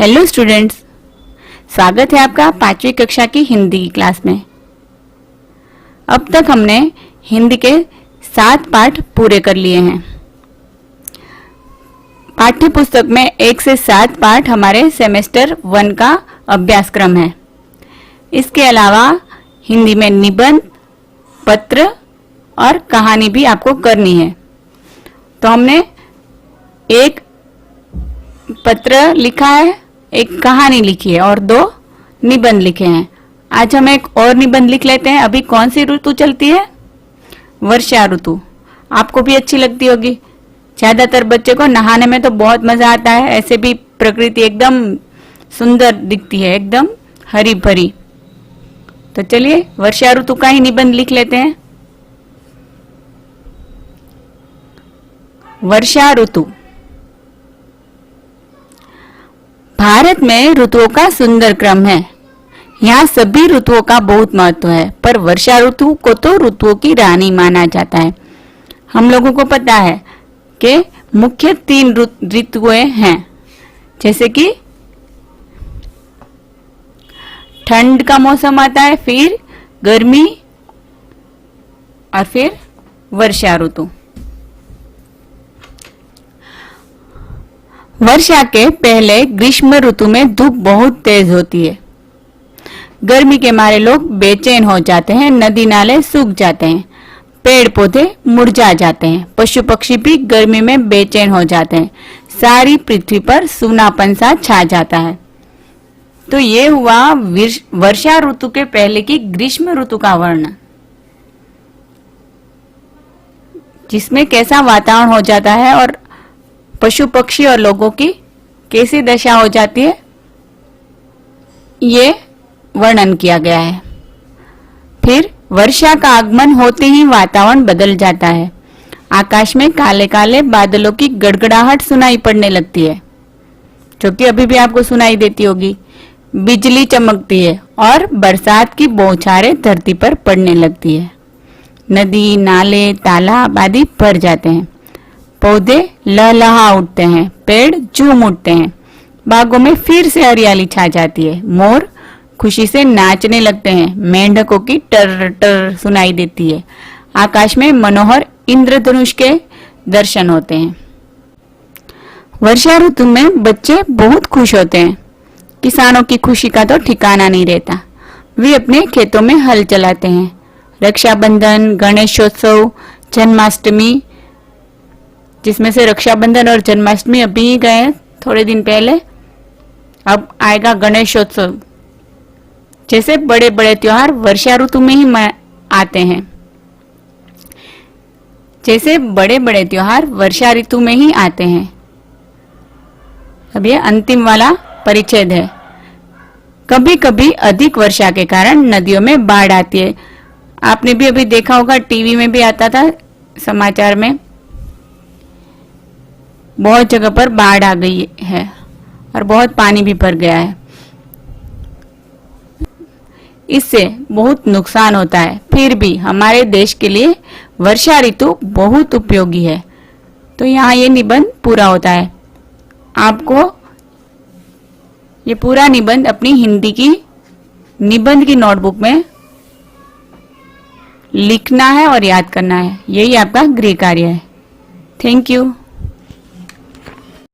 Hello students, स्वागत है आपका 5वीं कक्षा की हिंदी की क्लास में। अब तक हमने हिंदी के 7 पाठ पूरे कर लिए हैं। पाठ्य पुस्तक में 1 से 7 पाठ हमारे सेमेस्टर 1 का अभ्यासक्रम है। इसके अलावा हिंदी में निबंध, पत्र और कहानी भी आपको करनी है। तो हमने एक पत्र लिखा है, एक कहानी लिखी है और 2 निबंध लिखे हैं। आज हम एक और निबंध लिख लेते हैं। अभी कौन सी ऋतु चलती है? वर्षा ऋतु। आपको भी अच्छी लगती होगी। ज्यादातर बच्चे को नहाने में तो बहुत मजा आता है। ऐसे भी प्रकृति एकदम सुंदर दिखती है, एकदम हरी भरी। तो चलिए वर्षा ऋतु का ही निबंध लिख लेते हैं। वर्षा ऋतु। भारत में ऋतुओं का सुंदर क्रम है। यहाँ सभी ऋतुओं का बहुत महत्व है, पर वर्षा ऋतु को तो ऋतुओं की रानी माना जाता है। हम लोगों को पता है कि मुख्य 3 ऋतुएं हैं, जैसे कि ठंड का मौसम आता है, फिर गर्मी और फिर वर्षा ऋतु। वर्षा के पहले ग्रीष्म ऋतु में धूप बहुत तेज होती है। गर्मी के मारे लोग बेचैन हो जाते हैं, नदी नाले सूख जाते हैं, पेड़ पौधे मुरझा जाते हैं, पशु पक्षी भी गर्मी में बेचैन हो जाते हैं, सारी पृथ्वी पर सूनापन सा छा जाता है। तो ये हुआ वर्षा ऋतु के पहले की ग्रीष्म ऋतु का वर्णन, जिसमें कैसा वातावरण हो जाता है और पशु पक्षी और लोगों की कैसी दशा हो जाती है, ये वर्णन किया गया है। फिर वर्षा का आगमन होते ही वातावरण बदल जाता है। आकाश में काले काले बादलों की गड़गड़ाहट सुनाई पड़ने लगती है, जो कि अभी भी आपको सुनाई देती होगी। बिजली चमकती है और बरसात की बौछारें धरती पर पड़ने लगती है। नदी नाले तालाब आदि भर जाते हैं, पौधे लहलहा उठते हैं, पेड़ झूम उठते हैं, बागों में फिर से हरियाली छा जाती है, मोर खुशी से नाचने लगते हैं, मेंढकों की टर टर सुनाई देती है, आकाश में मनोहर इंद्रधनुष के दर्शन होते हैं। वर्षा ऋतु में बच्चे बहुत खुश होते हैं। किसानों की खुशी का तो ठिकाना नहीं रहता। वे अपने खेतों में हल चलाते हैं। रक्षाबंधन, गणेशोत्सव, जन्माष्टमी, जिसमें से रक्षाबंधन और जन्माष्टमी अभी ही गए थोड़े दिन पहले, अब आएगा गणेशोत्सव। जैसे बड़े बड़े त्योहार वर्षा ऋतु में ही आते हैं। जैसे बड़े बड़े त्योहार वर्षा ऋतु में ही आते हैं। अब ये अंतिम वाला परिच्छेद है। कभी कभी अधिक वर्षा के कारण नदियों में बाढ़ आती है। आपने भी अभी देखा होगा, टीवी में भी आता था, समाचार में बहुत जगह पर बाढ़ आ गई है और बहुत पानी भी भर गया है। इससे बहुत नुकसान होता है। फिर भी हमारे देश के लिए वर्षा ऋतु बहुत उपयोगी है। तो यहाँ ये निबंध पूरा होता है। आपको ये पूरा निबंध अपनी हिंदी की निबंध की नोटबुक में लिखना है और याद करना है। यही आपका गृह कार्य है। Thank you.